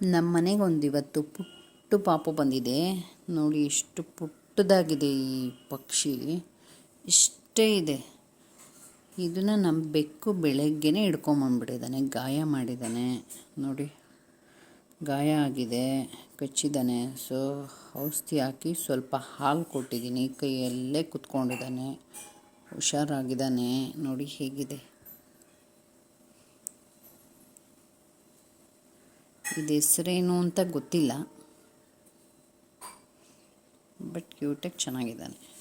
ನಮ್ಮ ಮನೆಗೆ ಇವತ್ತು ಪುಟ್ಟು ಪಾಪು ಬಂದಿದೆ ನೋಡಿ. ಎಷ್ಟು ಪುಟ್ಟದಾಗಿದೆ ಈ ಪಕ್ಷಿ, ಇಷ್ಟೇ ಇದೆ. ಇದನ್ನು ನಮ್ಮ ಬೆಕ್ಕು ಬೆಳಗ್ಗೆನೇ ಹಿಡ್ಕೊಂಬಂದ್ಬಿಟ್ಟಿದ್ದಾನೆ. ಗಾಯ ಮಾಡಿದ್ದಾನೆ ನೋಡಿ, ಗಾಯ ಆಗಿದೆ, ಕಚ್ಚಿದ್ದಾನೆ. ಸೊ ಔಷಧಿ ಹಾಕಿ ಸ್ವಲ್ಪ ಹಾಲು ಕೊಟ್ಟಿದ್ದೀನಿ. ಕೈಯಲ್ಲೇ ಕುತ್ಕೊಂಡಿದ್ದಾನೆ, ಹುಷಾರಾಗಿದ್ದಾನೆ. ನೋಡಿ ಹೇಗಿದೆ. ಇದು ಹೆಸರೇನು ಅಂತ ಗೊತ್ತಿಲ್ಲ, ಬಟ್ ಕ್ಯೂಟಾಗಿ ಚೆನ್ನಾಗಿದ್ದಾನೆ.